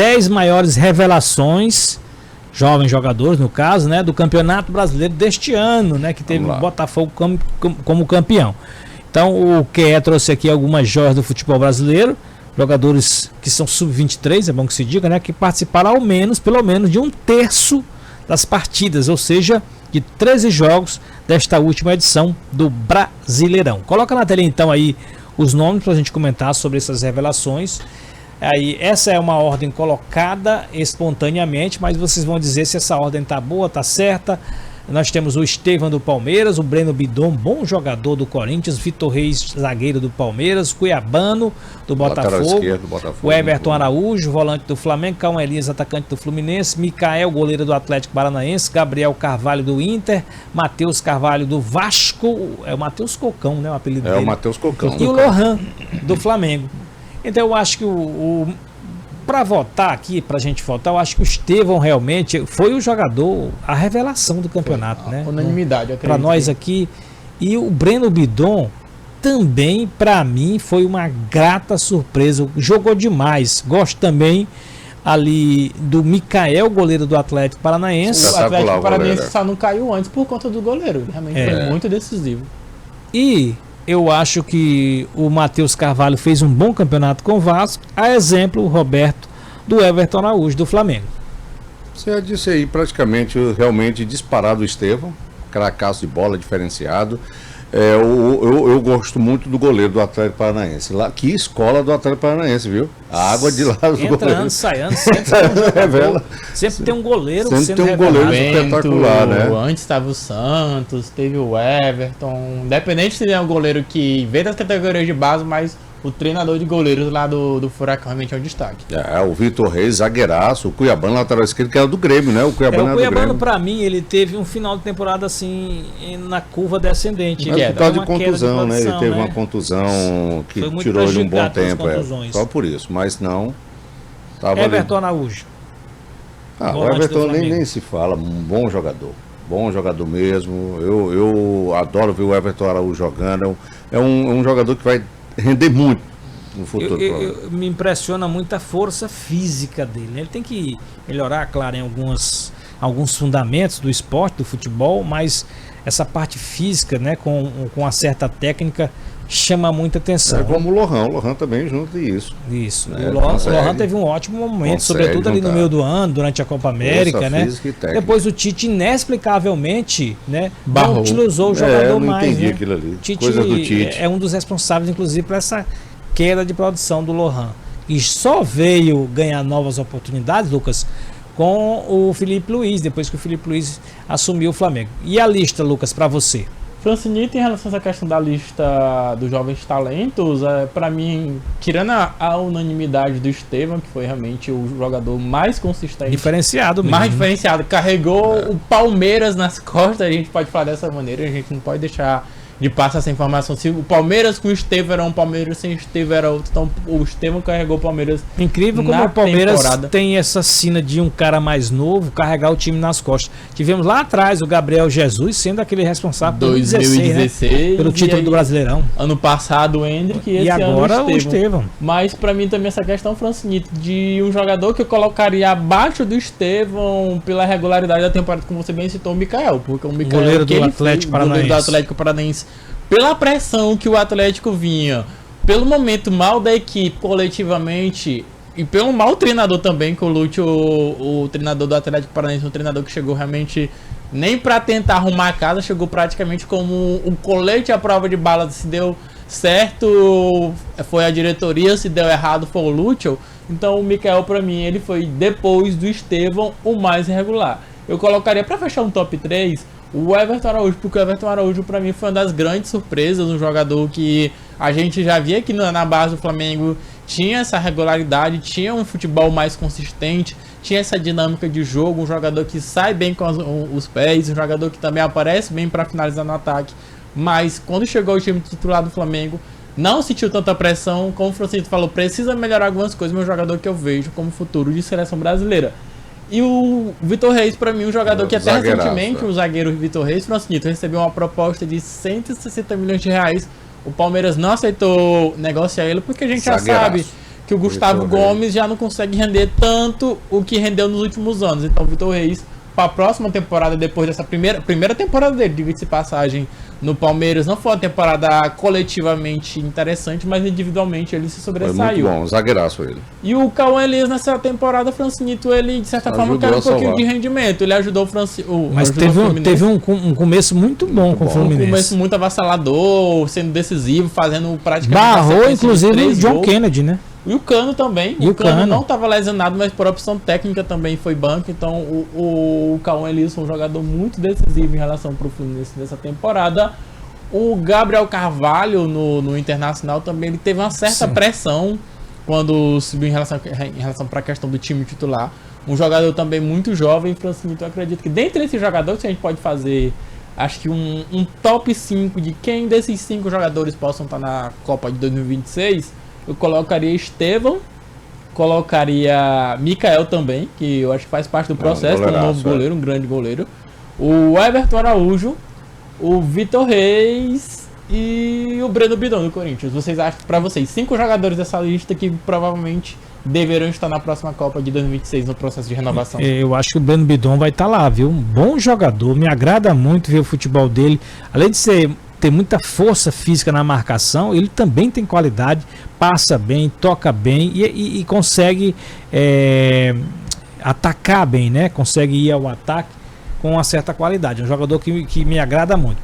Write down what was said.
10 maiores revelações, jovens jogadores no caso, né, do Campeonato Brasileiro deste ano, né, que teve o Botafogo como campeão. Então o QE trouxe aqui algumas joias do futebol brasileiro, jogadores que são sub-23, é bom que se diga, né, que participaram pelo menos de um terço das partidas, ou seja, de 13 jogos desta última edição do Brasileirão. Coloca na tela então aí os nomes para a gente comentar sobre essas revelações. Aí, essa é uma ordem colocada espontaneamente, mas vocês vão dizer se essa ordem tá boa, tá certa. Nós temos o Estevão do Palmeiras, o Breno Bidon, bom jogador do Corinthians, Vitor Reis, zagueiro do Palmeiras, Cuiabano do Botafogo, o Everton Araújo, volante do Flamengo, Calma Elias, atacante do Fluminense, Micael, goleiro do Atlético Paranaense, Gabriel Carvalho do Inter, Matheus Carvalho do Vasco, é o Matheus Cocão, né, o apelido dele. É o Matheus Cocão. E o Lohan do Flamengo. Então eu acho que para votar aqui, pra gente votar, eu acho que o Estevão realmente foi o jogador, a revelação do campeonato, né? Unanimidade, para nós aqui. E o Breno Bidon também, para mim, foi uma grata surpresa. Jogou demais. Gosto também ali do Micael, goleiro do Atlético Paranaense. O Atlético Paranaense só não caiu antes por conta do goleiro. Realmente foi muito decisivo. E eu acho que o Matheus Carvalho fez um bom campeonato com o Vasco. A exemplo, o Roberto do Everton Araújo do Flamengo. Você já disse aí praticamente, realmente disparado o Estevão, cracaço de bola, diferenciado. Eu gosto muito do goleiro do Atlético Paranaense. Lá, que escola do Atlético Paranaense, viu? A água de lá dos goleiros. Sempre tem um goleiro. Sempre tem um goleiro espetacular, né? Antes estava o Santos, teve o Everton. Independente se é um goleiro que veio das categorias de base, mas o treinador de goleiros lá do Furacão realmente é um destaque. O Vitor Reis, zagueiraço, o Cuiabano, lateral esquerdo, que era do Grêmio, né? O Cuiabano, pra mim, ele teve um final de temporada assim, na curva descendente. Por causa de contusão, né? Ele teve uma contusão que tirou ele um bom tempo. Só por isso, mas não. Everton Araújo. O Everton nem se fala, um bom jogador mesmo. Eu adoro ver o Everton Araújo jogando. É um jogador que vai render muito no futuro. Me impressiona muito a força física dele, né? Ele tem que melhorar, claro, em alguns fundamentos do esporte, do futebol, mas essa parte física, né, com uma certa técnica, chama muita atenção. Como o Lohan também junto disso. Isso. Né? O Lohan teve um ótimo momento, sobretudo ali no meio do ano, durante a Copa América, né? Depois o Tite, inexplicavelmente, né, não utilizou o jogador mais. Entendi, né? Aquilo ali. Coisa do Tite é um dos responsáveis, inclusive, por essa queda de produção do Lohan. E só veio ganhar novas oportunidades, Lucas, com o Felipe Luiz, depois que o Felipe Luiz assumiu o Flamengo. E a lista, Lucas, para você? Francinito, em relação a essa questão da lista dos jovens talentos, para mim, tirando a unanimidade do Estevão, que foi realmente o jogador mais consistente, diferenciado mesmo. Mais diferenciado, carregou o Palmeiras nas costas, a gente pode falar dessa maneira, a gente não pode deixar de passar essa informação. Se o Palmeiras com o Estevão era um, Palmeiras sem o Estevão era outro, então o Estevão carregou o Palmeiras. Incrível como o Palmeiras tem essa sina de um cara mais novo carregar o time nas costas. Tivemos lá atrás o Gabriel Jesus sendo aquele responsável por 2016, né? Pelo título do Brasileirão. Ano passado o Hendrick e agora o Estevão. Mas pra mim também essa questão, Francinito, de um jogador que eu colocaria abaixo do Estevão pela regularidade da temporada, como você bem citou, o Micael, porque o Micael, goleiro do Atlético Paranaense. Pela pressão que o Atlético vinha, pelo momento mal da equipe coletivamente e pelo mau treinador também, que o Lúcio, o treinador do Atlético Paranaense, um treinador que chegou realmente nem para tentar arrumar a casa, chegou praticamente como um colete à prova de bala. Se deu certo foi a diretoria, se deu errado foi o Lúcio. Então o Micael, para mim, ele foi, depois do Estevão, o mais irregular. Eu colocaria, para fechar um top 3, o Everton Araújo, porque o Everton Araújo pra mim foi uma das grandes surpresas, um jogador que a gente já via que na base do Flamengo tinha essa regularidade, tinha um futebol mais consistente, tinha essa dinâmica de jogo, um jogador que sai bem com os pés, um jogador que também aparece bem para finalizar no ataque, mas quando chegou o time titular do Flamengo, não sentiu tanta pressão, como o Francisco falou, precisa melhorar algumas coisas, mas é um jogador que eu vejo como futuro de seleção brasileira. E o Vitor Reis, para mim, um jogador que até recentemente, o zagueiro Vitor Reis, Francinito, recebeu uma proposta de 160 milhões de reais. O Palmeiras não aceitou negociar ele, porque a gente já sabe que o Gustavo Gomes já não consegue render tanto o que rendeu nos últimos anos. Então o Vitor Reis, para a próxima temporada, depois dessa primeira temporada dele, diga-se de passagem, no Palmeiras, não foi uma temporada coletivamente interessante, mas individualmente ele se sobressaiu. Foi muito bom, zagueiraço ele. E o Cauã Elias nessa temporada, o Francinito, ele de certa forma caiu um pouquinho de rendimento. Ele ajudou o Francinito. Mas teve um começo muito bom com o Fluminense. Um começo muito avassalador, sendo decisivo, fazendo praticamente... Barrou, inclusive, o John Kennedy, né? E o Cano também. O Cano não estava lesionado, mas por opção técnica também foi banco. Então o Cauã Elias foi um jogador muito decisivo em relação para o Fluminense nessa temporada. O Gabriel Carvalho no Internacional também ele teve uma certa pressão quando subiu em relação para a questão do time titular. Um jogador também muito jovem, Francinito. Eu acredito que dentre esses jogadores a gente pode fazer, acho que um top 5 de quem desses 5 jogadores possam estar na Copa de 2026. Eu colocaria Estevão, colocaria Mikael também, que eu acho que faz parte do processo, um novo goleiro, um grande goleiro. O Everton Araújo, o Vitor Reis e o Breno Bidon do Corinthians. Vocês acham, para vocês, 5 jogadores dessa lista que provavelmente deverão estar na próxima Copa de 2026 no processo de renovação? Eu acho que o Breno Bidon vai estar lá, viu? Um bom jogador, me agrada muito ver o futebol dele. Além de ter muita força física na marcação, ele também tem qualidade, passa bem, toca bem e consegue atacar bem, né? Consegue ir ao ataque com uma certa qualidade. É um jogador que me agrada muito.